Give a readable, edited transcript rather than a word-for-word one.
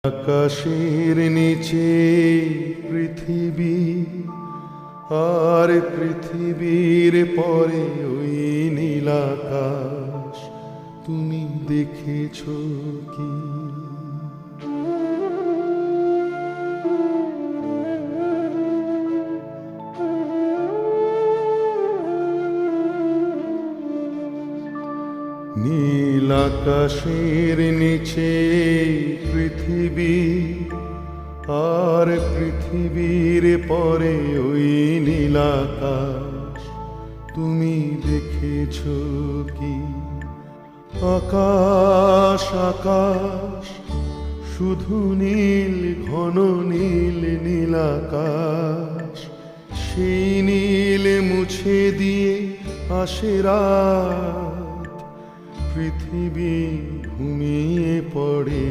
আকাশের নিচে পৃথিবী, আর পৃথিবীর পরে ওই নীলাকাশ, তুমি দেখেছো কি? নীল আকাশের নিচে পৃথিবী, আর পৃথিবীর পরে ওই নীলাকাশ, তুমি দেখেছো কি? আকাশ আকাশ শুধু নীল, ঘন নীল নীলাকাশ, সেই নীল মুছে দিয়ে আসে রাত, পৃথিবী ঘুমিয়ে পড়ে।